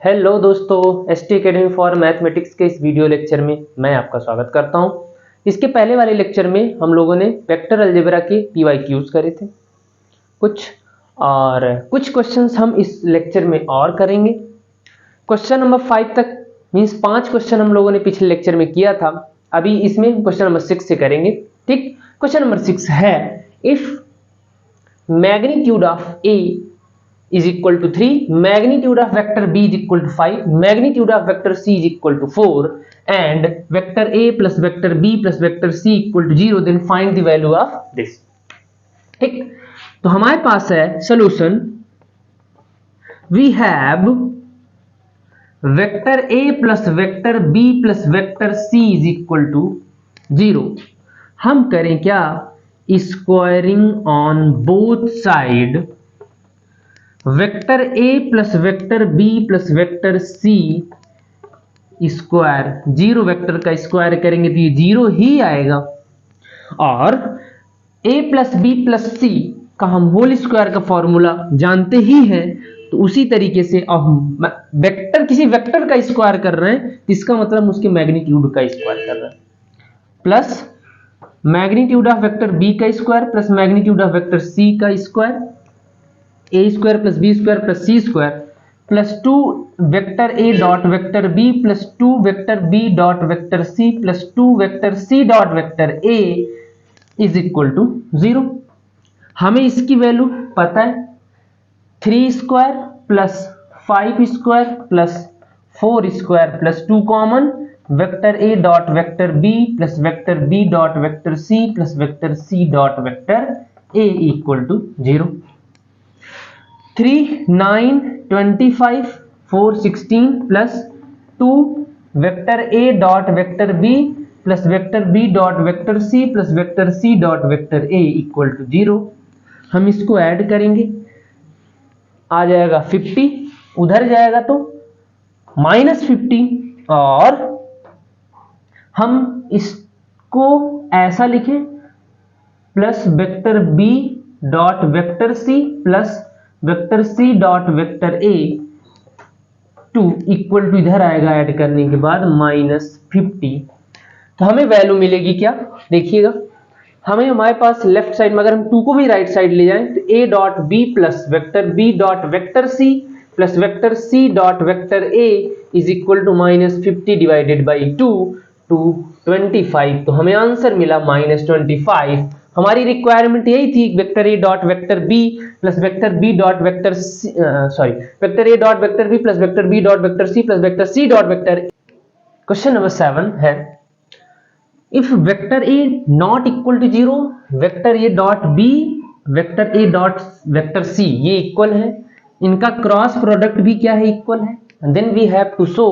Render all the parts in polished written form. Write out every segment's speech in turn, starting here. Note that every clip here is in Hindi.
हेलो दोस्तों, एसटी एकेडमी फॉर मैथमेटिक्स के इस वीडियो लेक्चर में मैं आपका स्वागत करता हूं। इसके पहले वाले लेक्चर में हम लोगों ने वेक्टर अलजेब्रा के पीवाईक्यूज करे थे कुछ क्वेश्चंस हम इस लेक्चर में और करेंगे। क्वेश्चन नंबर 5 तक मींस 5 क्वेश्चन हम लोगों ने पिछले लेक्चर में किया था। अभी इसमें क्वेश्चन नंबर 6 से करेंगे। ठीक, क्वेश्चन नंबर 6 है if magnitude of A is equal to 3, magnitude of vector b is equal to 5, magnitude of vector c is equal to 4 and vector a plus vector b plus vector c equal to 0, then find the value of this। ठीक, तो हमारे पास है solution, we have vector a plus vector b plus vector c is equal to 0। हम करें क्या, squaring on both side vector A plus vector B plus vector C square, zero vector का स्क्वायर करेंगे तो ये जीरो ही आएगा और A plus B plus C का हम होल स्क्वायर का फॉर्मूला जानते ही हैं। तो उसी तरीके से अब हम वेक्टर किसी वेक्टर का स्क्वायर कर रहे हैं, इसका मतलब उसके मैग्नीट्यूड का स्क्वायर कर रहे हैं, plus magnitude of vector B का square plus magnitude of vector C का square, A square plus B square plus C square plus 2 vector A dot vector B plus 2 vector B dot vector C plus 2 vector C dot vector A is equal to 0। हमें इसकी वैल्यू पता है, 3 square plus 5 square plus 4 square plus 2 common, vector A dot vector B plus vector B dot vector C plus vector C dot vector A equal to 0। 3 9 25 4 16 plus 2 vector A dot vector B plus vector B dot vector C plus vector C dot vector A equal to 0। हम इसको ऐड करेंगे, आ जाएगा 50, उधर जाएगा तो -50 और हम इसको ऐसा लिखें plus vector B dot vector C plus vector C dot vector A 2 equal to इधर आएगा ऐड करने के बाद -50। तो हमें वैल्यू मिलेगी क्या, देखिएगा हमारे पास लेफ्ट साइड में अगर हम 2 को भी राइट साइड ले जाएं तो a dot B plus vector B dot vector C plus vector C dot vector A is equal to -50 divided by 2 to 25। तो हमें आंसर मिला -25। हमारी रिक्वायरमेंट यही थी, vector A dot vector B plus vector B dot vector vector A dot vector B plus vector B dot vector C plus vector C dot vector. Question number 7 है if vector A not equal to 0, vector A dot B vector A dot vector C ये इक्वल है, इनका क्रॉस प्रोडक्ट भी क्या है, इक्वल है, then we have to show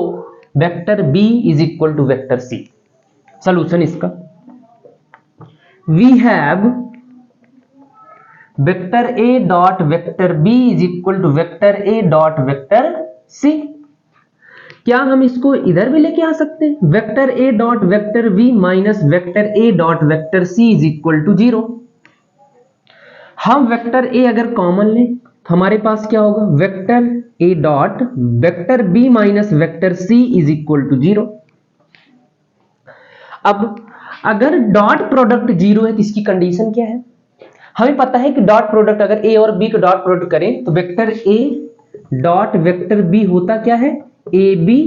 vector B is equal to vector C. Solution इसका, we have vector a dot vector b is equal to vector a dot vector c। क्या हम इसको इधर भी लेके आ सकते हैं, vector a dot vector b minus vector a dot vector c is equal to 0। हम वेक्टर a अगर कॉमन लें तो हमारे पास क्या होगा, vector a dot vector b minus vector c is equal to 0। अब अगर डॉट प्रोडक्ट 0 है तो इसकी कंडीशन क्या है, हमें पता है कि डॉट प्रोडक्ट अगर a और b का डॉट प्रोडक्ट करें तो vector a dot vector b होता क्या है, ए बी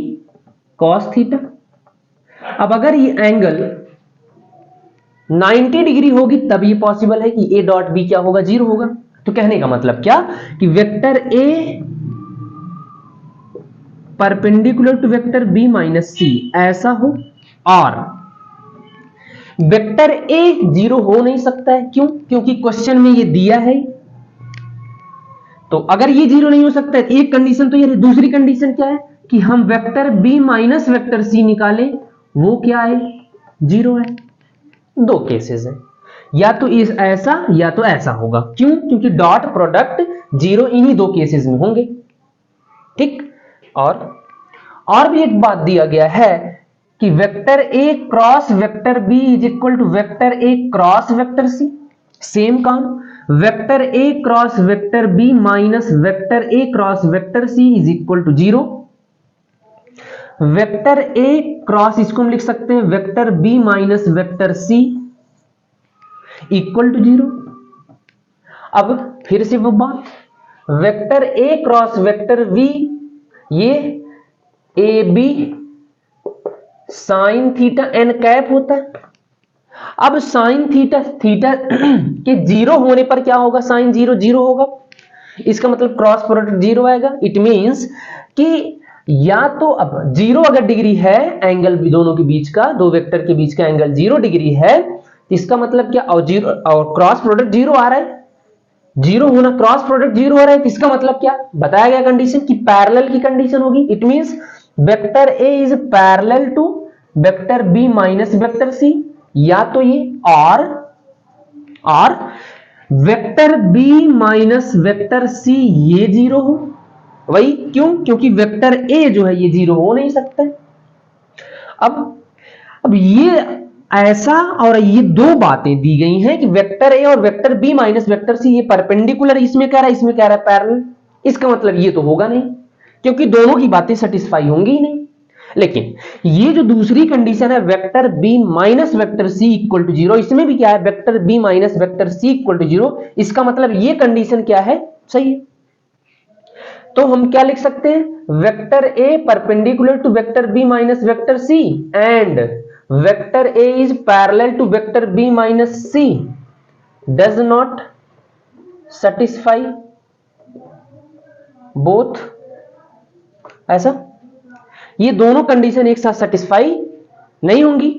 कॉस थीटा। अब अगर ये एंगल 90 डिग्री होगी तब ये पॉसिबल है कि a डॉट b क्या होगा, 0 होगा। तो कहने का मतलब क्या कि vector a perpendicular to vector b minus c ऐसा हो और वेक्टर ए 0 हो नहीं सकता है, क्यों, क्योंकि क्वेश्चन में ये दिया है। तो अगर ये 0 नहीं हो सकता है, एक कंडीशन तो ये है, दूसरी कंडीशन क्या है कि हम vector B minus vector C निकालें, वो क्या है, 0 है। दो केसेस है, या तो इस ऐसा या तो ऐसा होगा, क्यों, क्योंकि डॉट प्रोडक्ट 0 इन्हीं दो केसेस में होंगे। ठीक, और भी एक बात दिया गया है कि vector A cross vector B is equal to vector A cross vector C. Same काम, vector A cross vector B minus vector A cross vector C is equal to 0। Vector A cross इसको हम लिख सकते हैं vector B minus vector C equal to 0। अब फिर से वो बात, vector A cross vector V, ये A B sine theta N cap होता है। अब साइन थीटा के 0 होने पर क्या होगा, साइन 0 0 होगा, इसका मतलब क्रॉस प्रोडक्ट 0 आएगा। इट मींस कि या तो अब 0 अगर डिग्री है एंगल दोनों के बीच का, दो वेक्टर के बीच का एंगल 0 डिग्री है, इसका मतलब क्या, और 0 और क्रॉस प्रोडक्ट 0 आ रहा है, 0 होना, क्रॉस प्रोडक्ट 0 हो रहा है, इसका मतलब क्या बताया गया कंडीशन की पैरेलल की कंडीशन होगी। It means vector A is parallel to vector B minus vector C, या तो ये और vector B minus vector C ये 0 हो, वही क्यों, क्योंकि वेक्टर ए जो है ये 0 हो नहीं सकता। अब ये ऐसा, और ये दो बातें दी गई हैं कि वेक्टर ए और vector B minus vector C ये परपेंडिकुलर, इसमें कह रहा है, इसमें कह रहा है पैरेलल, इसका मतलब ये तो होगा नहीं, क्योंकि दोनों की बातें सेटिस्फाई होंगी ही नहीं। लेकिन ये जो दूसरी कंडीशन है vector B minus vector C equal to 0, इसमें भी क्या है, vector B minus vector C equal to 0, इसका मतलब ये कंडीशन क्या है, सही है। तो हम क्या लिख सकते हैं, vector A perpendicular to vector B minus vector C and vector A is parallel to vector B minus C does not satisfy both, ऐसा, ये दोनों कंडीशन एक साथ सेटिस्फाई नहीं होंगी।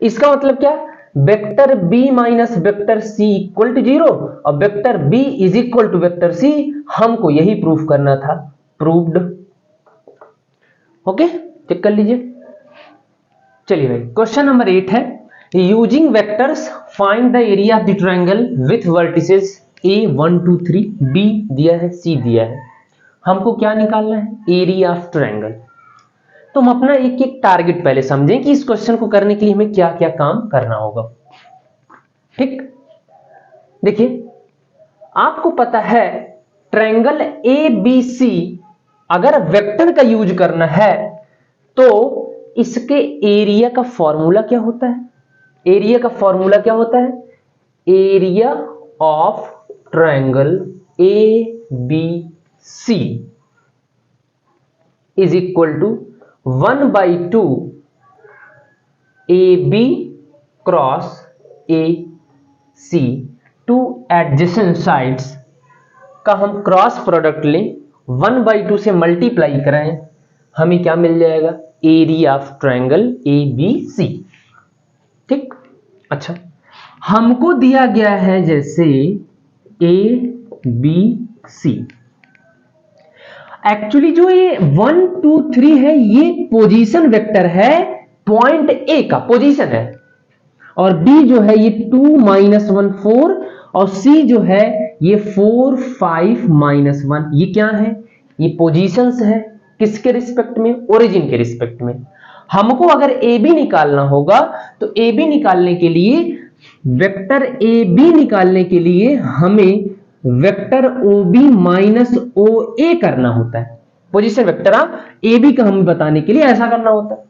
इसका मतलब क्या, vector B minus vector C equal to 0 और vector B is equal to vector C, हमको यही प्रूफ करना था, प्रूव्ड। ओके, चेक कर लीजिए। चलिए भाई, क्वेश्चन नंबर 8 है, using vectors find the area of the triangle with vertices a 1 2 3, b दिया है, c दिया है, हमको क्या निकालना है, एरिया ऑफ ट्रायंगल। तो हम अपना एक एक टारगेट पहले समझें कि इस क्वेश्चन को करने के लिए हमें क्या क्या काम करना होगा। ठीक, देखिए आपको पता है ट्रायंगल ए बी सी अगर वेक्टर का यूज करना है तो इसके एरिया का फॉर्मूला क्या होता है, एरिया का फॉर्मूला क्या होता है, area of triangle A B C is equal to 1/2 A B cross A C, two adjacent sides का हम क्रॉस प्रोडक्ट लें, 1/2 से मल्टीप्लाई करें, हमें क्या मिल जाएगा, area of triangle A B C. ठीक, अच्छा हमको दिया गया है जैसे ए बी सी, एक्चुअली जो ये 1 2 3 है ये पोजीशन वेक्टर है, पॉइंट ए का पोजीशन है, और बी जो है ये 2 -1 4 और सी जो है ये 4 5 -1, ये क्या है, ये पोजीशंस है, किसके रिस्पेक्ट में, ओरिजिन के रिस्पेक्ट में। हमको अगर ए बी निकालना होगा तो ए बी निकालने के लिए, वेक्टर ए बी निकालने के लिए हमें vector O B minus O ए करना होता है, पोजीशन वेक्टर ए बी का हमें बताने के लिए ऐसा करना होता है।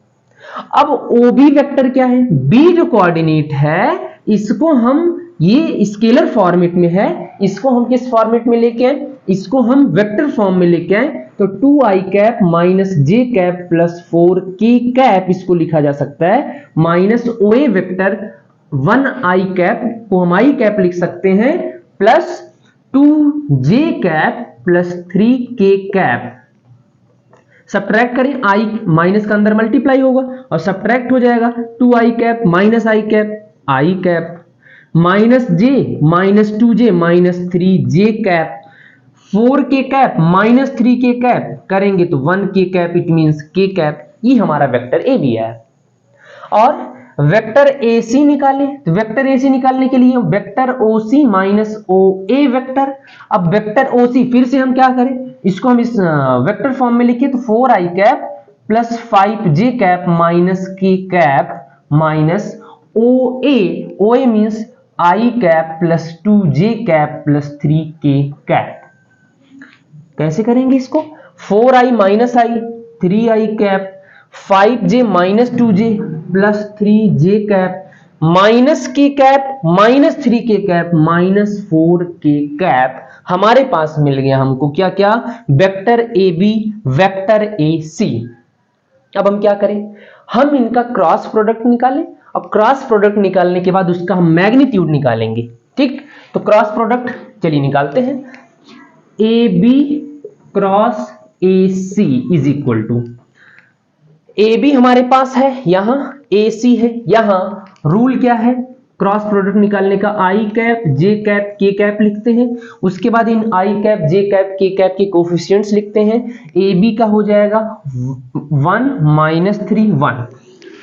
अब ओ बी वेक्टर क्या है, बी जो कोऑर्डिनेट है इसको हम, ये स्केलर फॉर्मेट में है, इसको हम किस फॉर्मेट में लेके आए, इसको हम वेक्टर फॉर्म में लेके आए, तो 2i कैप माइनस जे कैप प्लस 4k कैप इसको लिखा जा सकता है, माइनस ओ ए वेक्टर 1i कैप को हम i कैप लिख सकते हैं, plus 2j cap plus 3k cap, subtract करें, i माइनस का अंदर मल्टीप्लाई होगा और सब्ट्रैक्ट हो जाएगा, 2i cap minus i cap, i cap minus j minus 2j minus 3j cap, 4k cap minus 3k cap करेंगे तो 1k cap, it means k cap, ये हमारा वेक्टर ए बी है। और वेक्टर ए सी निकालें, तो वेक्टर ए सी निकालने के लिए वेक्टर ओ सी माइनस ओ ए वेक्टर, अब वेक्टर ओ सी फिर से हम क्या करें, इसको हम इस वेक्टर फॉर्म में लिखिए, तो 4i cap plus 5j cap minus k cap minus O A means i cap plus 2j cap plus 3k cap. कैसे करेंगे इसको, 4i minus i 3i cap, 5j minus 2j plus 3j cap minus k cap minus 3k cap minus 4k cap हमारे पास मिल गया हमको क्या क्या, vector A B vector A C. अब हम क्या करें, हम इनका क्रॉस प्रोडक्ट निकालें और क्रॉस प्रोडक्ट निकालने के बाद उसका हम मैग्नीट्यूड निकालेंगे। ठीक, तो क्रॉस प्रोडक्ट चलिए निकालते हैं। A B cross A C is equal to, A B हमारे पास है, यहां ए सी है, यहां रूल क्या है क्रॉस प्रोडक्ट निकालने का, आई कैप जे कैप के कैप लिखते हैं, उसके बाद इन आई कैप जे कैप के कैप के कोफिशिएंट्स लिखते हैं। ए बी का हो जाएगा 1 माइनस 3 1,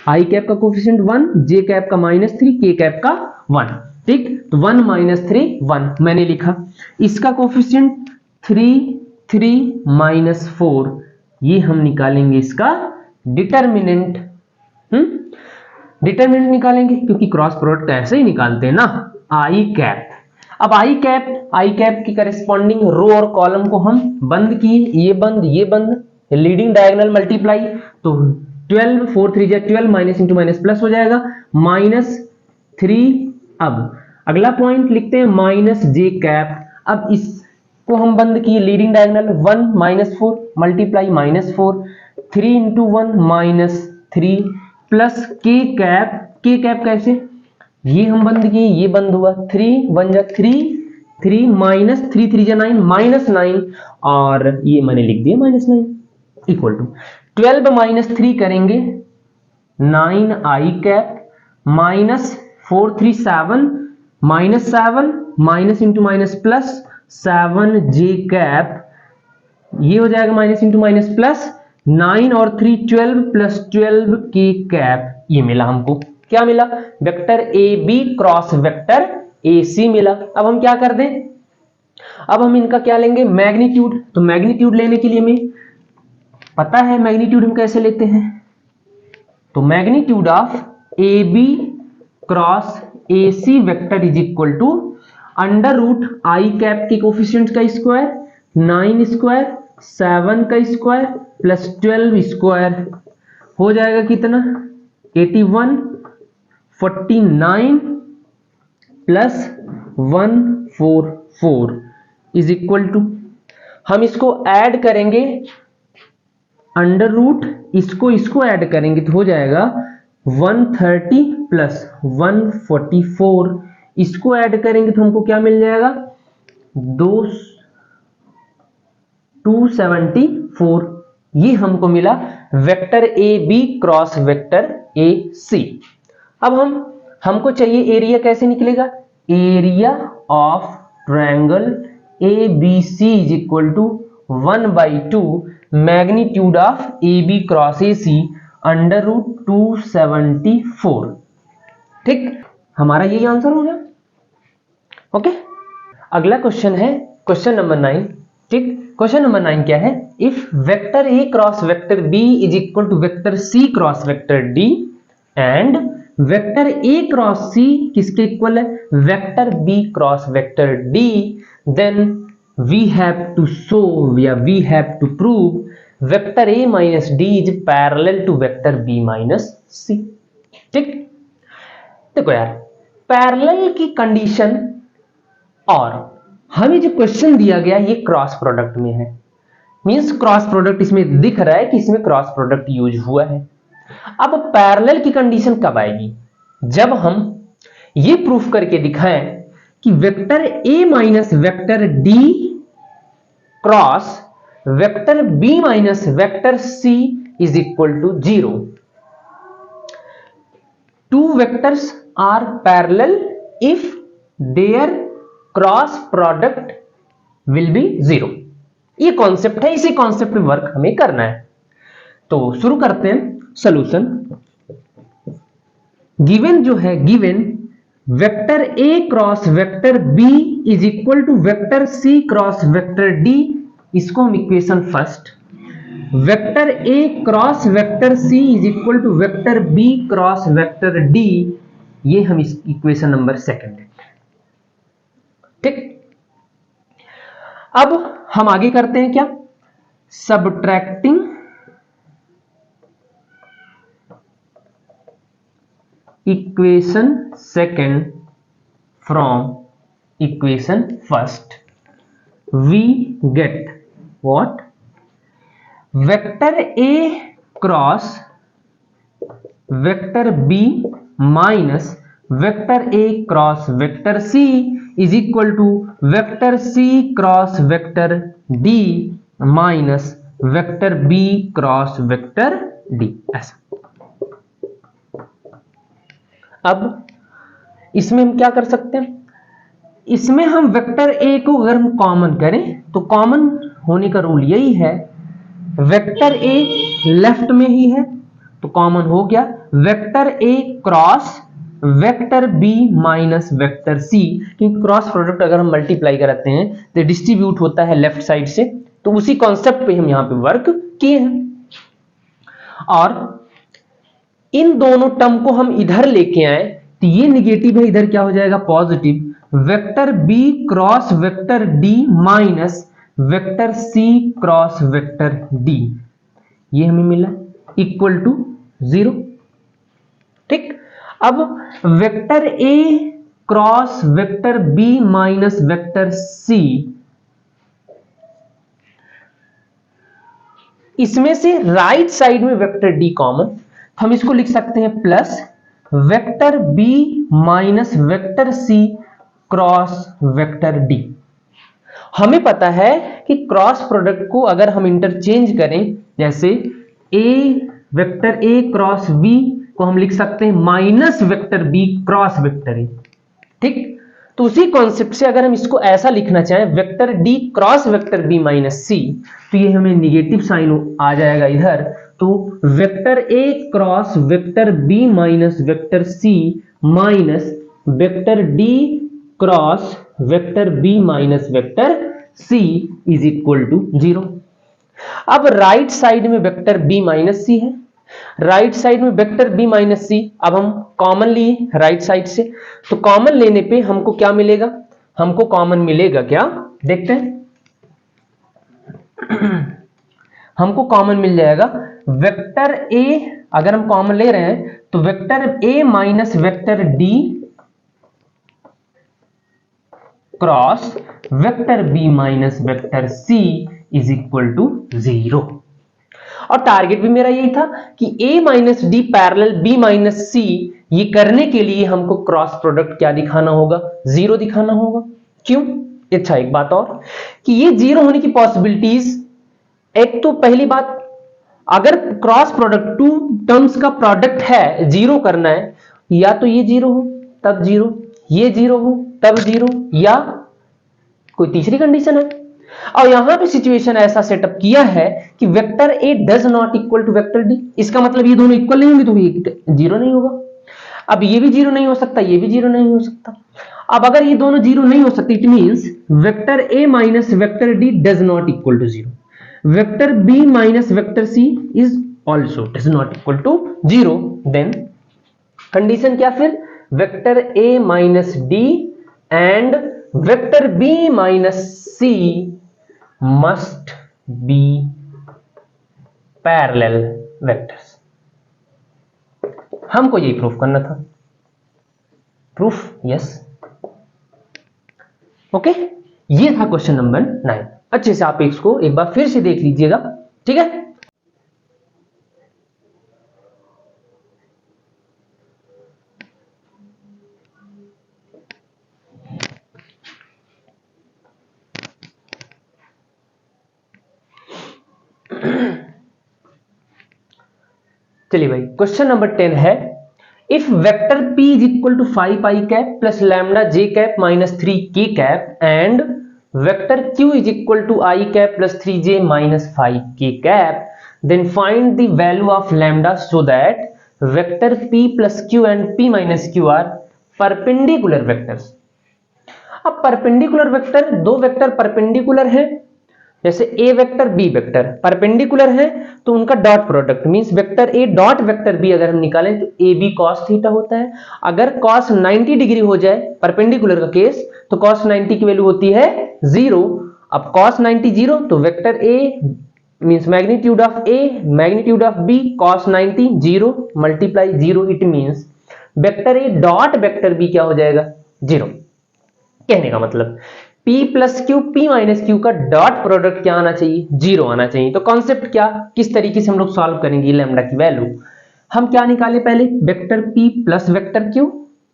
आई कैप का कोफिशिएंट 1, जे कैप का माइनस 3, के कैप का 1। ठीक, तो 1 माइनस 3 1 मैंने लिखा। इसका कोफिशिएंट 3 3 माइनस 4, ये हम निकालेंगे इसका डिटर्मिनेंट। डिटर्मिनेंट निकालेंगे क्योंकि क्रॉस प्रोडक्ट ऐसे ही निकालते हैं ना, आई कैप। अब आई कैप की करस्पॉन्डिंग रो और कॉलम को हम बंद किए, ये बंद, लीडिंग डायगोनल मल्टीप्लाई, तो 12 4 3 12 माइनस इंटू माइनस प्लस हो जाएगा माइनस 3। अब अगला पॉइंट लिखते हैं माइनस जे कैप। अब इसको हम बंद किए, leading diagonal 1 minus 4 multiply minus 4, 3 into 1 minus 3 plus के कैप कैसे, ये हम बंद किए, ये बंद हुआ, 3 1 जा 3 3 माइनस 3 3 जा 9 माइनस 9, और ये मैंने लिख दिया माइनस 9 इक्वल टू 12 माइनस 3 करेंगे 9 I cap minus 4 3 7 minus 7 minus into minus plus 7 J cap, ये हो जाएगा माइनस इंटू माइनस प्लस 9 और 3 12 प्लस 12 के कैप। ये मिला हमको, क्या मिला, vector A B cross vector A C मिला। अब हम क्या कर दें, अब हम इनका क्या लेंगे मैग्नीट्यूड। तो मैग्नीट्यूड लेने के लिए हमें पता है मैग्नीट्यूड हम कैसे लेते हैं, तो magnitude of A B cross A C vector is equal to under root I cap के कोफिशिएंट का स्क्वायर 9 स्क्वायर 7 का स्क्वायर प्लस 12 स्क्वायर हो जाएगा कितना 81 49 प्लस 144 इज इक्वल टू, हम इसको ऐड करेंगे अंडर रूट, इसको ऐड करेंगे तो हो जाएगा 130 प्लस 144, इसको ऐड करेंगे तो हमको क्या मिल जाएगा 274, ये हमको मिला vector A B cross vector A C. अब हमको चाहिए एरिया, कैसे निकलेगा, area of triangle A B C is equal to 1/2 magnitude of A B cross A C under root 274। ठीक, हमारा यही आंसर हो गया। ओके, अगला क्वेश्चन है क्वेश्चन नंबर 9। ठीक, क्वेश्चन नंबर 9 क्या है, if vector A cross vector B is equal to vector C cross vector D and vector A cross C किसके इक्वल है, vector B cross vector D, then we have to show या we have to prove vector A minus D is parallel to vector B minus C. ठीक, देखो यार, पैरेलल की कंडीशन और हमें जो क्वेश्चन दिया गया ये क्रॉस प्रोडक्ट में है, मींस क्रॉस प्रोडक्ट इसमें दिख रहा है कि इसमें क्रॉस प्रोडक्ट यूज हुआ है। अब पैरेलल की कंडीशन कब आएगी, जब हम ये प्रूफ करके दिखाएं कि vector A minus vector D cross vector B minus vector C is equal to 0। Two vectors are parallel if their cross product will be 0। ये कॉन्सेप्ट है, इसी कॉन्सेप्ट पे वर्क हमें करना है। तो शुरू करते हैं सॉल्यूशन। गिवन जो है, given vector A cross vector B is equal to vector C cross vector D, इसको हम equation first, vector A cross vector C is equal to vector B cross vector D, ये हम इस इक्वेशन नंबर सेकंड है। ठीक, अब हम आगे करते हैं क्या, subtracting equation second from equation first, we get what? Vector A cross vector B minus vector A cross vector C is equal to vector C cross vector D minus vector B cross vector D। ऐसा। अब इसमें हम क्या कर सकते हैं, इसमें हम वेक्टर ए को अगर हम कॉमन करें तो कॉमन होने का रूल यही है, वेक्टर ए लेफ्ट में ही है तो कॉमन हो गया vector A cross vector B minus vector C, क्योंकि क्रॉस प्रोडक्ट अगर हम मल्टीप्लाई कराते हैं तो डिस्ट्रीब्यूट होता है लेफ्ट साइड से, तो उसी कॉन्सेप्ट पे हम यहां पे वर्क किए हैं। और इन दोनों टर्म को हम इधर लेके आए तो ये निगेटिव है, इधर क्या हो जाएगा positive, vector B cross vector D minus vector C cross vector D, ये हमें मिला इक्वल टू 0। ठीक, अब vector A cross vector B minus vector C, इसमें से राइट साइड में वेक्टर डी कॉमन, हम इसको लिख सकते हैं plus vector B minus vector C cross vector D. हमें पता है कि क्रॉस प्रोडक्ट को अगर हम इंटरचेंज करें, जैसे A vector A cross B को हम लिख सकते हैं minus vector B cross vector A. ठीक, तो उसी कॉन्सेप्ट से अगर हम इसको ऐसा लिखना चाहें vector D cross vector B minus C, तो ये हमें निगेटिव साइन आ जाएगा इधर, तो vector A cross vector B minus vector C minus vector D cross vector B minus vector C is equal to 0। अब राइट साइड में वेक्टर बी माइनस सी है, राइट साइड में वेक्टर बी माइनस सी, अब हम कॉमन लिए राइट साइड से, तो कॉमन लेने पे हमको क्या मिलेगा, हमको कॉमन मिलेगा क्या, देखते हैं। हमको कॉमन मिल जाएगा वेक्टर ए, अगर हम कॉमन ले रहे हैं तो vector A minus vector D cross vector B minus vector C is equal to 0। और टारगेट भी मेरा यही था कि a minus D parallel b minus C, ये करने के लिए हमको क्रॉस प्रोडक्ट क्या दिखाना होगा, 0 दिखाना होगा। क्यों? अच्छा, एक बात और कि ये 0 होने की पॉसिबिलिटीज, एक तो पहली बात, अगर क्रॉस प्रोडक्ट टू टर्म्स का प्रोडक्ट है 0 करना है, या तो ये 0 हो तब 0, ये 0 हो तब 0, या कोई तीसरी कंडीशन है। और यहां पे सिचुएशन ऐसा सेटअप किया है कि vector A does not equal to vector D, इसका मतलब ये दोनों इक्वल नहीं होंगे तो ये 0 नहीं होगा। अब ये भी 0 नहीं हो सकता, ये भी 0 नहीं हो सकता। अब अगर ये दोनों 0 नहीं हो सकते, it means vector A minus vector D does not equal to 0, vector B minus vector C is also does not equal to 0। Then condition क्या फिर, vector A minus D and vector B minus C must be parallel vectors. हमको यही प्रूफ करना था। Proof yes, okay. ये था क्वेश्चन नंबर 9। अच्छे से आप इसको एक बार फिर से देख लीजिएगा, ठीक है। चलिए भाई, क्वेश्चन नंबर 10 है, if vector p is equal to 5 i cap plus lambda j cap minus 3 k cap and vector q is equal to i cap plus 3j minus 5 k cap, then find the value of lambda so that vector p plus q and p minus q are perpendicular vectors. अब परपेंडिकुलर वेक्टर, दो वेक्टर परपेंडिकुलर है, जैसे a vector b vector perpendicular है, तो उनका dot product means vector a dot vector b अगर हम निकालें तो ab cos थीटा होता है। अगर cos 90 डिग्री हो जाए परपेंडिकुलर का केस, तो cos 90 की वैल्यू होती है 0। अब cos 90 0, तो vector a means magnitude of a magnitude of b cos 90 0 multiply 0, it means vector A dot vector B क्या हो जाएगा 0। कहने का मतलब p plus Q p minus Q का डॉट प्रोडक्ट क्या आना चाहिए 0 आना चाहिए। तो कॉन्सेप्ट क्या, किस तरीके से हम लोग सॉल्व करेंगे लैम्डा की वैल्यू, हम क्या निकाले पहले vector p plus vector q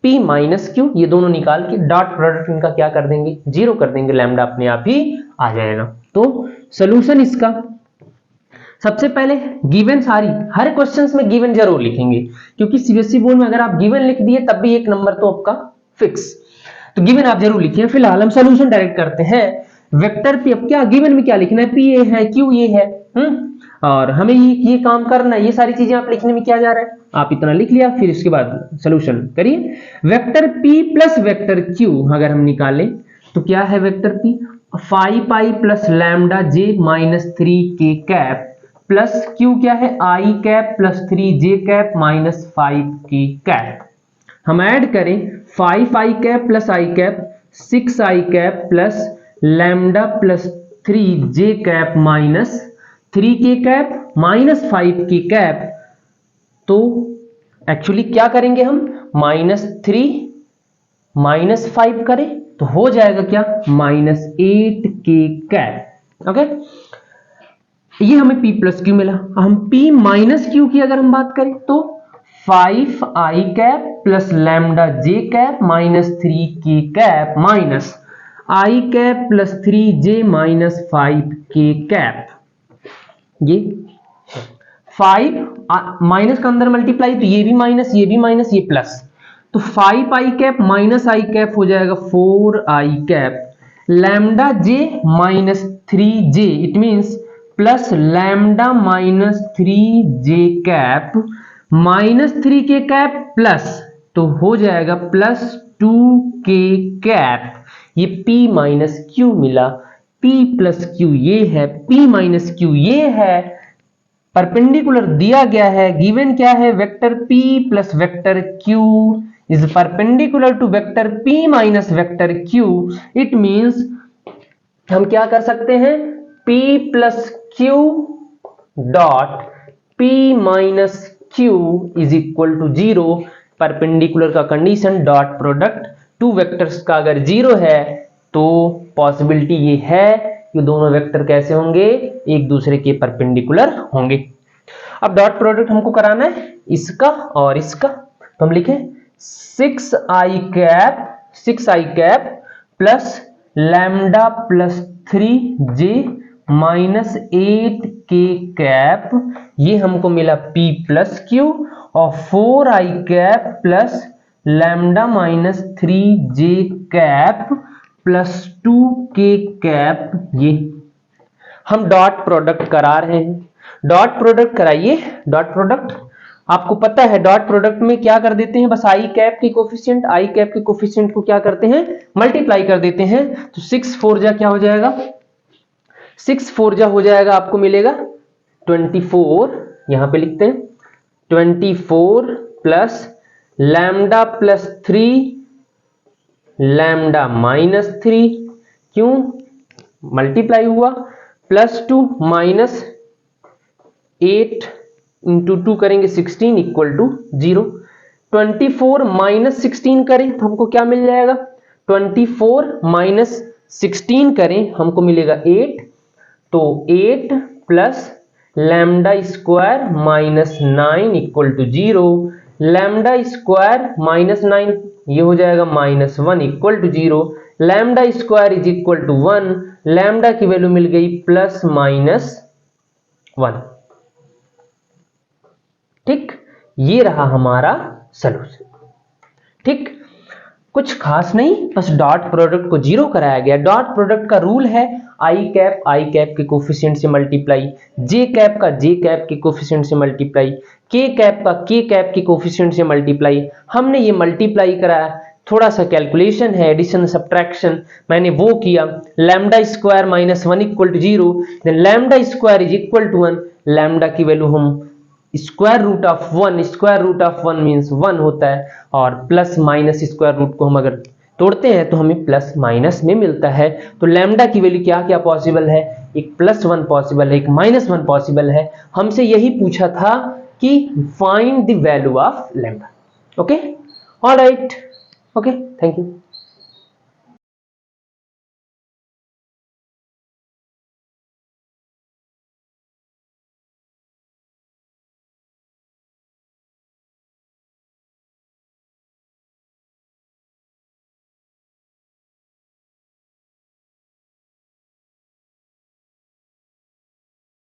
p minus Q, ये दोनों निकाल के डॉट प्रोडक्ट इनका क्या कर देंगे 0 कर देंगे, लैम्डा अपने आप ही आ जाएगा। तो सॉल्यूशन इसका सबसे पहले गिवन सारी हर क्वेश्चंस में गिवन जरूर लिखेंगे, क्योंकि सीबीएसई बोर्ड में अगर आप गिवन लिख दिए तब भी 1 नंबर तो आपका फिक्स, तो गिवन आप जरूर लिखिए। फिलहाल हम सॉल्यूशन डायरेक्ट करते हैं। वेक्टर पे अब क्या गिवन में क्या लिखना है, पी ए है क्यू ये है, और हमें ये काम करना है, ये सारी चीजें आप लिखने में क्या जा रहा है, आप इतना लिख लिया, फिर इसके बाद सॉल्यूशन करिए। Vector p plus vector q अगर हम निकालें तो क्या है vector p 5i plus lambda j minus 3k cap plus q क्या है i cap plus 3j cap minus 5k cap. हम ऐड करें 5i cap plus i cap 6i cap plus lambda plus 3j cap minus 3k cap minus 5k cap. तो एक्चुअली क्या करेंगे हम -3 -5 करें तो हो जाएगा क्या -8k कैप। ओके, ये हमें p प्लस क्यू मिला। हम p माइनस क्यू की अगर हम बात करें तो 5i cap plus lambda j cap minus 3k cap minus i cap plus 3j minus 5k cap. ये 5 माइनस का अंदर मल्टीप्लाई, तो ये भी माइनस ये प्लस, तो 5i cap minus i cap हो जाएगा 4i cap lambda j minus 3j, it means plus lambda minus 3j cap minus 3k cap plus, तो हो जाएगा प्लस 2k कैप। ये p माइनस q मिला, p प्लस q ये है, p माइनस q ये है, परपेंडिकुलर दिया गया है, गिवन क्या है vector p plus vector q is perpendicular to vector p minus vector q। It means हम क्या कर सकते हैं p plus q dot p minus q is equal to 0। Perpendicular का condition dot product two vectors का अगर 0 है तो पॉसिबिलिटी ये है कि दोनों वेक्टर कैसे होंगे एक दूसरे के परपेंडिकुलर होंगे। अब डॉट प्रोडक्ट हमको कराना है इसका और इसका, तो हम लिखें 6i cap plus lambda plus 3j minus 8k cap, ये हमको मिला p प्लस q, और 4i cap plus lambda minus 3j cap plus 2k cap. ये हम डॉट प्रोडक्ट करा रहे हैं, डॉट प्रोडक्ट कराइए। डॉट प्रोडक्ट आपको पता है डॉट प्रोडक्ट में क्या कर देते हैं, बस i कैप के कोफिशिएंट को क्या करते हैं मल्टीप्लाई कर देते हैं। तो 6 4 जा क्या हो जाएगा, 6 4 जा हो जाएगा, आपको मिलेगा 24, यहां पे लिखते हैं 24 plus lambda plus 3 lambda minus 3, क्यों मल्टीप्लाई हुआ, प्लस 2 माइनस 8 इंटू 2 करेंगे 16 इक्वल टू 0। 24 माइनस 16 करें तो हमको क्या मिल जाएगा, 24 माइनस 16 करें हमको मिलेगा 8, तो 8 plus lambda square minus 9 equal to 0। Lambda square minus 9 ये हो जाएगा -1 equal to 0। Lambda square is equal to 1, lambda की वैल्यू मिल गई प्लस माइनस 1। ठीक, ये रहा हमारा सॉल्यूशन। ठीक, कुछ खास नहीं, बस डॉट प्रोडक्ट को 0 कराया गया। डॉट प्रोडक्ट का रूल है i कैप के कोफिशिएंट से मल्टीप्लाई, j कैप के कोफिशिएंट से मल्टीप्लाई, k कैप के कोफिशिएंट से मल्टीप्लाई। हमने ये मल्टीप्लाई कराया, थोड़ा सा कैलकुलेशन है, एडिशन सब्ट्रैक्शन मैंने वो किया। Lambda square minus 1 equal to 0, then lambda square is equal to 1। Lambda की वैल्यू हम स्क्वायर रूट ऑफ 1 मीन्स 1 होता है, और प्लस माइनस स्क्वायर रूट को हम अगर तोड़ते हैं तो हमें प्लस माइनस में मिलता है। तो लैम्डा की वैल्यू क्या क्या पॉसिबल है, एक +1 पॉसिबल है, एक -1 पॉसिबल है। हमसे यही पूछा था कि find the value of lambda. Okay, alright, okay, thank you.